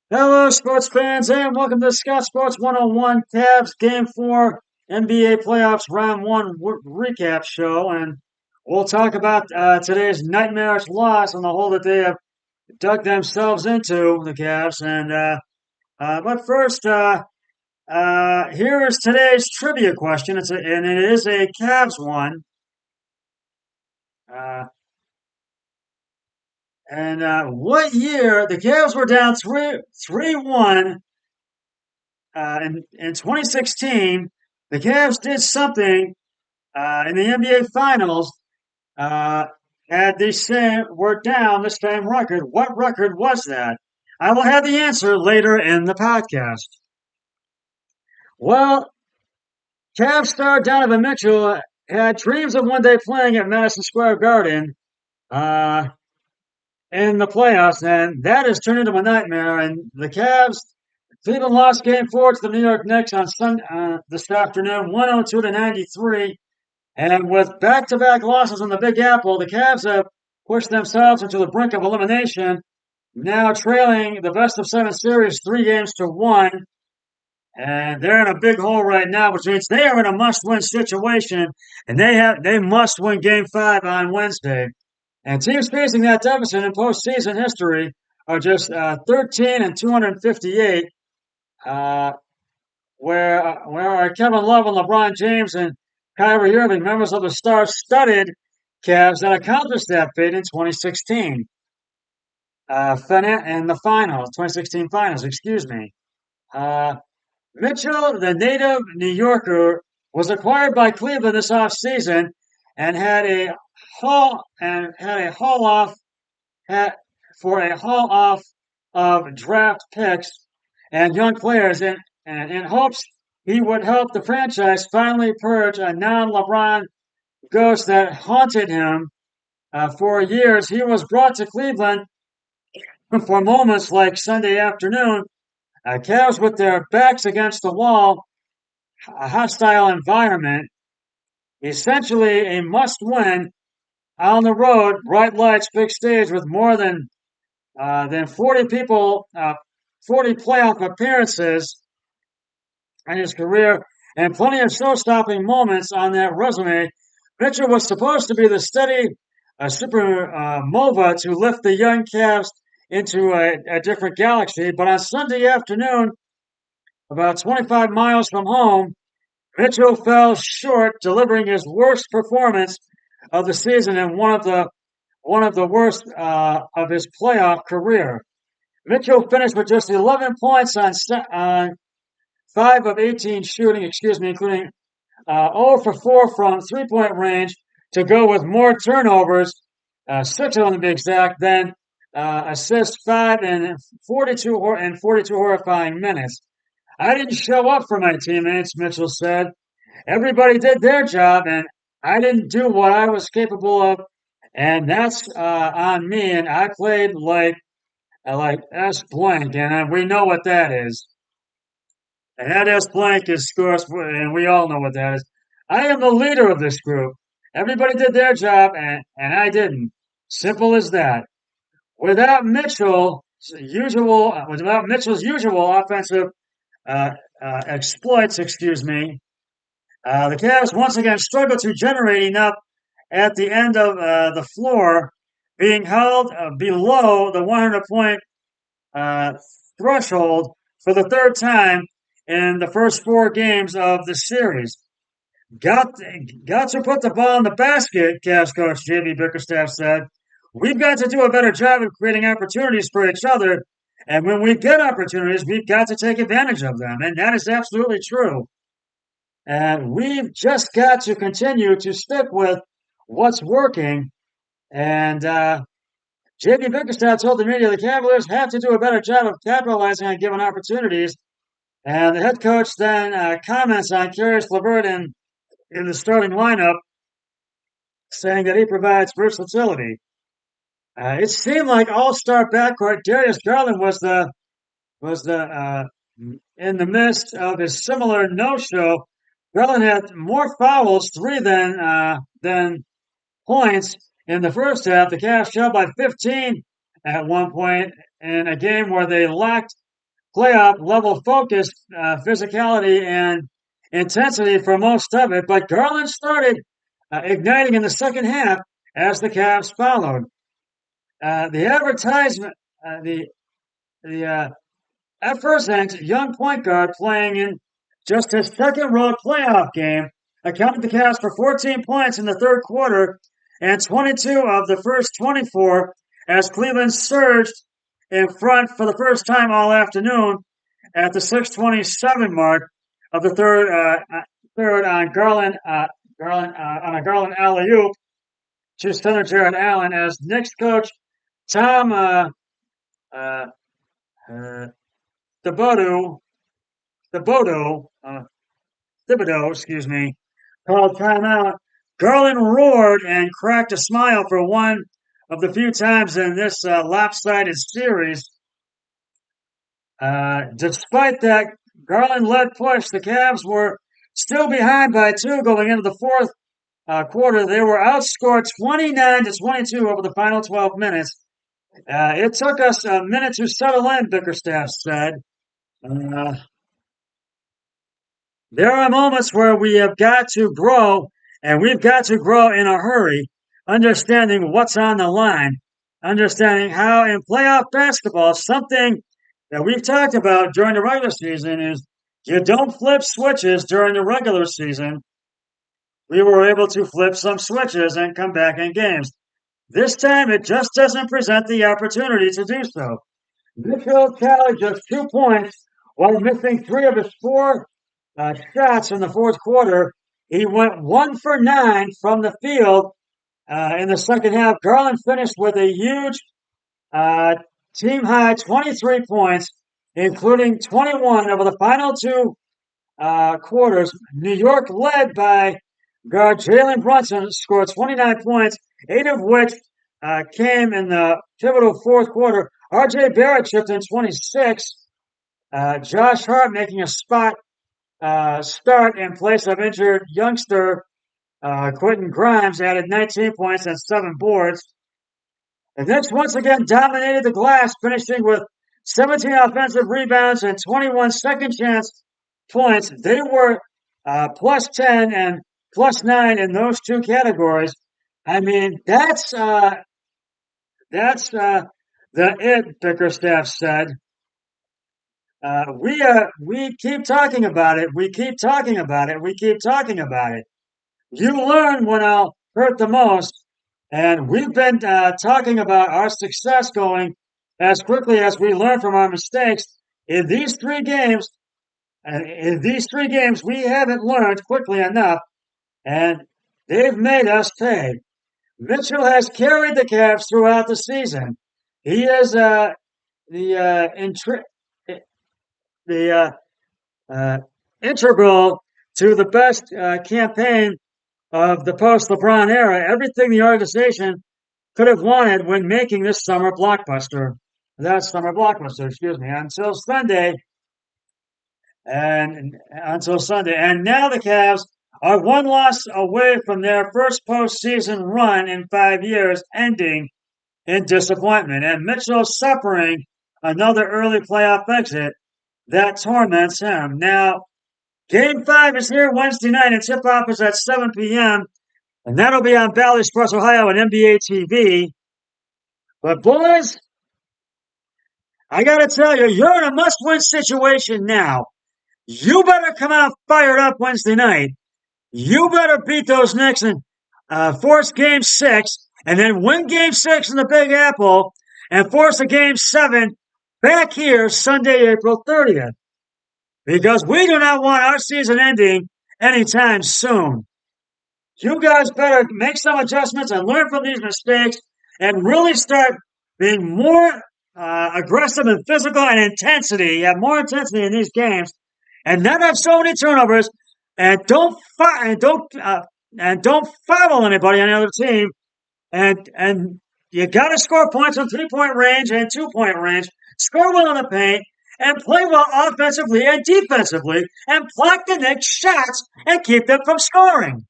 Hello, sports fans, and welcome to Scott Sports 101 Cavs Game 4 NBA Playoffs Round 1 recap show. And we'll talk about today's nightmarish loss and the hole that they have dug themselves into, the Cavs. But first, here is today's trivia question. And it is a Cavs one. Uh, what year the Cavs were down 3-1 in 2016, the Cavs did something in the NBA Finals. Uh, had the same were down the same record. What record was that? I will have the answer later in the podcast. Well, Cavs star Donovan Mitchell had dreams of one day playing at Madison Square Garden uh, in the playoffs, and that has turned into a nightmare. And the Cleveland lost Game 4 to the New York Knicks on this afternoon, 102 to 93. And with back-to-back losses on the Big Apple, the Cavs have pushed themselves into the brink of elimination, now trailing the best-of-7 series 3-1. And they're in a big hole right now, which means they are in a must-win situation, and they must win Game 5 on Wednesday. And teams facing that deficit in postseason history are just 13 and 258, uh, where are Kevin Love and LeBron James and Kyrie Irving, members of the star-studded Cavs that accomplished that feat in 2016 in the finals, 2016 finals, excuse me. Uh, Mitchell, the native New Yorker, was acquired by Cleveland this offseason and had a haul off had, for a haul off of draft picks and young players in hopes he would help the franchise finally purge a non-LeBron ghost that haunted him for years. He was brought to Cleveland for moments like Sunday afternoon. Cavs with their backs against the wall, a hostile environment, essentially a must-win on the road, bright lights, big stage with more than 40 people, 40 playoff appearances in his career, and plenty of show-stopping moments on that resume. Mitchell was supposed to be the steady supernova to lift the young Cavs into a different galaxy, but on Sunday afternoon, about 25 miles from home, Mitchell fell short, delivering his worst performance of the season and one of the worst of his playoff career. Mitchell finished with just 11 points on 5 of 18 shooting, including 0 for 4 from three-point range to go with more turnovers, 6 of them to be exact, than assists 5 and 42 horrifying minutes. I didn't show up for my teammates, Mitchell said. Everybody did their job, and I didn't do what I was capable of, and that's on me. And I played like S blank, and we know what that is. And that S blank is scores, and we all know what that is. I am the leader of this group. Everybody did their job, and I didn't. Simple as that. Without Mitchell's usual offensive uh, exploits, the Cavs once again struggled to generate enough at the end of the floor, being held below the 100-point uh, threshold for the third time in the first 4 games of the series. Got, got to put the ball in the basket, Cavs coach J.B. Bickerstaff said. We've got to do a better job of creating opportunities for each other. And when we get opportunities, we've got to take advantage of them. And that is absolutely true. And we've just got to continue to stick with what's working. And J.B. Bickerstaff told the media the Cavaliers have to do a better job of capitalizing on given opportunities. And the head coach then comments on Caris LeVert in the starting lineup, saying that he provides versatility. It seemed like all-star backcourt. Darius Garland was the in the midst of his similar no-show. Garland had more fouls, 3 than points in the first half. The Cavs trailed by 15 at one point in a game where they lacked playoff level focus, physicality, and intensity for most of it. But Garland started igniting in the second half as the Cavs followed. The advertisement, the Effervescent young point guard playing in just his second road playoff game accounted the Cavs for 14 points in the third quarter and 22 of the first 24 as Cleveland surged in front for the first time all afternoon at the 6:27 mark of the third on on a Garland alley-oop to center Jared Allen as Knicks coach Tom uh, uh, Thibodeau, Thibodeau, Thibodeau, excuse me, called timeout. Garland roared and cracked a smile for one of the few times in this lopsided series. Despite that Garland-led push, the Cavs were still behind by two going into the fourth quarter. They were outscored 29-22 over the final 12 minutes. It took us a minute to settle in, Bickerstaff said. There are moments where we have got to grow, and we've got to grow in a hurry, understanding what's on the line, understanding how in playoff basketball, something that we've talked about during the regular season is you don't flip switches during the regular season. We were able to flip some switches and come back in games. This time, it just doesn't present the opportunity to do so. Mitchell tallied just 2 points while missing 3 of his 4 shots in the fourth quarter. He went 1 for 9 from the field in the second half. Garland finished with a huge team high 23 points, including 21 over the final 2 quarters. New York, led by guard Jalen Brunson, scored 29 points, 8 of which came in the pivotal fourth quarter. R.J. Barrett chipped in 26. Josh Hart making a start in place of injured youngster Quentin Grimes added 19 points and 7 boards. The Knicks once again dominated the glass, finishing with 17 offensive rebounds and 21 second chance points. They were plus 10 and plus 9 in those 2 categories. I mean, that's the it, Bickerstaff said. We keep talking about it. We keep talking about it. We keep talking about it. You learn when I'll hurt the most. And we've been talking about our success going as quickly as we learn from our mistakes. In these 3 games, we haven't learned quickly enough, and they've made us pay. Mitchell has carried the Cavs throughout the season. He is the integral to the best campaign of the post-LeBron era. Everything the organization could have wanted when making this summer blockbuster. Until Sunday. And now the Cavs are 1 loss away from their first postseason run in 5 years, ending in disappointment. And Mitchell suffering another early playoff exit that torments him. Now, Game 5 is here Wednesday night, and tip-off is at 7 p.m., and that'll be on Bally Sports Ohio and NBA TV. But, boys, I got to tell you, you're in a must-win situation now. You better come out fired up Wednesday night. You better beat those Knicks and force Game 6, and then win Game 6 in the Big Apple, and force a Game 7 back here Sunday, April 30th. Because we do not want our season ending anytime soon. You guys better make some adjustments and learn from these mistakes and really start being more aggressive and physical and intensity. Have more intensity in these games, and not have so many turnovers. And don't foul anybody on the other team. And you got to score points from 3-point range and 2-point range. Score well in the paint. And play well offensively and defensively, and block the Knicks' shots and keep them from scoring.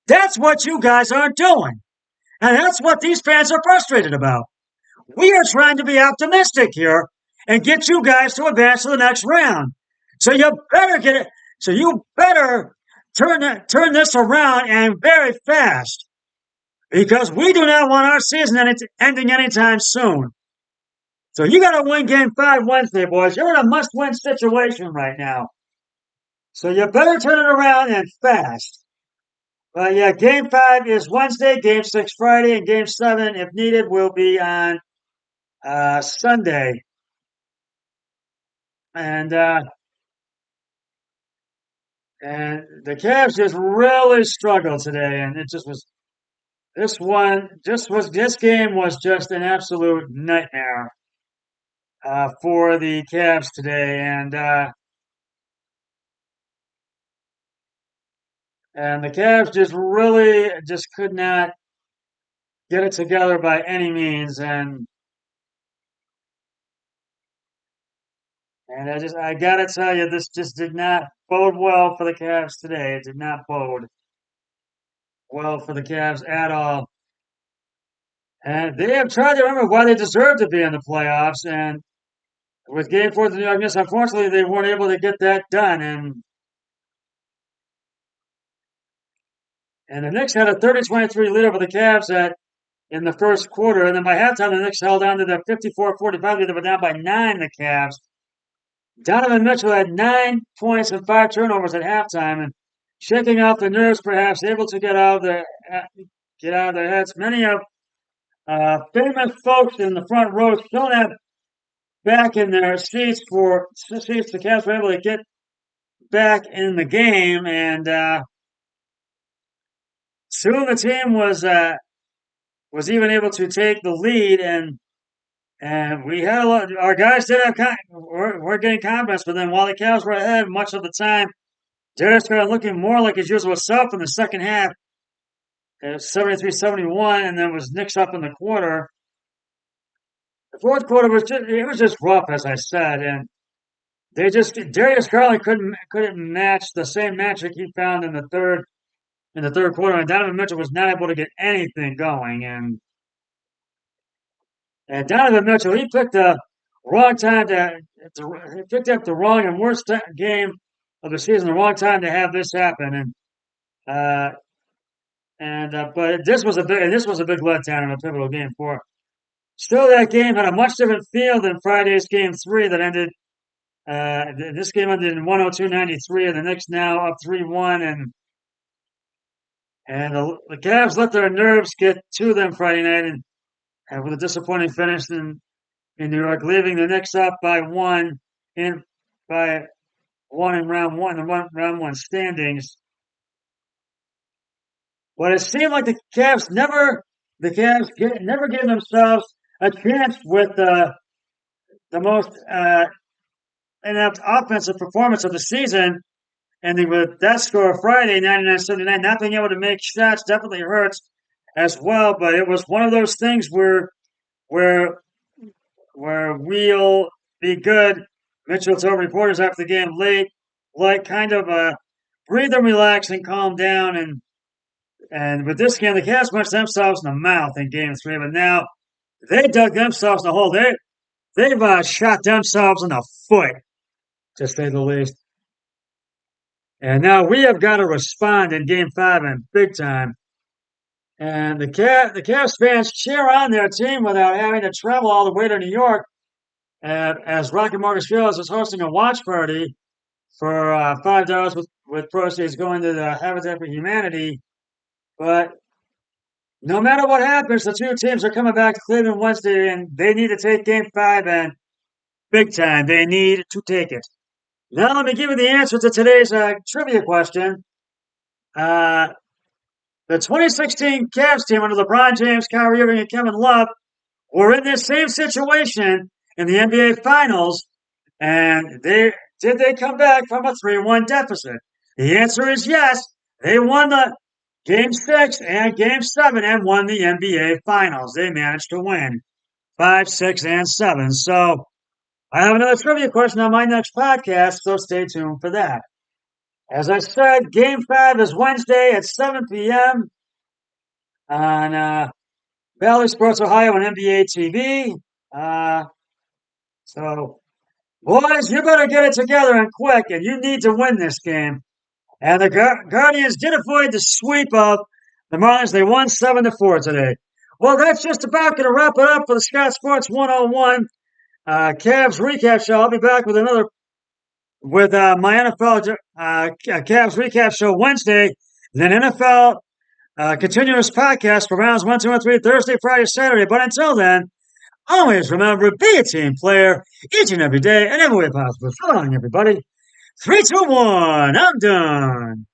That's what you guys aren't doing. And that's what these fans are frustrated about. We are trying to be optimistic here, and get you guys to advance to the next round. So you better get it. So you better turn this around and very fast because we do not want our season ending anytime soon. So you got to win Game 5 Wednesday, boys. You're in a must-win situation right now. So you better turn it around and fast. But yeah, Game 5 is Wednesday, Game 6 Friday, and Game 7, if needed, will be on Sunday. And the Cavs just really struggled today, and it just was this game was just an absolute nightmare for the Cavs today, and the Cavs just really just could not get it together by any means, and I gotta tell you, this just did not bode well for the Cavs today. It did not bode well for the Cavs at all. And they have tried to remember why they deserve to be in the playoffs. And with Game 4 of the New York Knicks, unfortunately, they weren't able to get that done. And the Knicks had a 30-23 lead over the Cavs in the first quarter. And then by halftime, the Knicks held on to the 54-45 lead. They were down by 9, the Cavs. Donovan Mitchell had 9 points and 5 turnovers at halftime. And shaking off the nerves, perhaps, able to get out of their heads. Many of famous folks in the front row still have back in their seats the Cavs were able to get back in the game, and soon the team was even able to take the lead, and we had a lot. Our guys did have we're getting confidence, but then while the Cavs were ahead much of the time, Darius started looking more like his usual self in the second half. It was 73-71, and then was Knicks up in the quarter. The fourth quarter was just rough, as I said, and Darius Garland couldn't match the same magic he found in the third quarter, and Donovan Mitchell was not able to get anything going. And Donovan Mitchell, he picked the wrong time he picked up the wrong and worst game of the season, the wrong time to have this happen. But this was a big letdown in a pivotal game for. Still, that game had a much different feel than Friday's Game 3 that ended. This game ended in 102-93, and the Knicks now up 3-1, and the Cavs let their nerves get to them Friday night, and with a disappointing finish in New York, leaving the Knicks up by one in round one, the round one standings. But it seemed like the Cavs never gave themselves a chance with the most inept offensive performance of the season. And with that score Friday, 99-79, not being able to make shots definitely hurts as well. But it was one of those things where we'll be good. Mitchell told reporters after the game late, like kind of breathe and relax and calm down. And with this game, the Cavs punched themselves in the mouth in Game 3. But now they dug themselves in the hole. They've shot themselves in the foot, to say the least. And now we have got to respond in Game 5 and big time. And the Cavs fans cheer on their team without having to travel all the way to New York. As Rocket Mortgage Fields is hosting a watch party for $5 with proceeds going to the Habitat for Humanity. But no matter what happens, the two teams are coming back to Cleveland Wednesday, and they need to take Game 5 and big time. They need to take it. Now let me give you the answer to today's trivia question. The 2016 Cavs team under LeBron James, Kyrie Irving, and Kevin Love were in this same situation in the NBA Finals, and did they come back from a 3-1 deficit? The answer is yes. They won the Game 6 and Game 7 and won the NBA Finals. They managed to win 5, 6, and 7. So I have another trivia question on my next podcast, so stay tuned for that. As I said, Game 5 is Wednesday at 7 p.m. on Valley Sports Ohio and NBA TV. So, boys, you better get it together and quick, and you need to win this game. And the Guardians did avoid the sweep of the Marlins. They won 7-4 today. Well, that's just about going to wrap it up for the Scott Sports 101 Cavs recap show. I'll be back with another with my NFL Cavs recap show Wednesday, then NFL continuous podcast for rounds 1, 2, and 3 Thursday, Friday, Saturday. But until then, always remember, be a team player each and every day and every way possible. So long, everybody. 3, 2, 1. I'm done.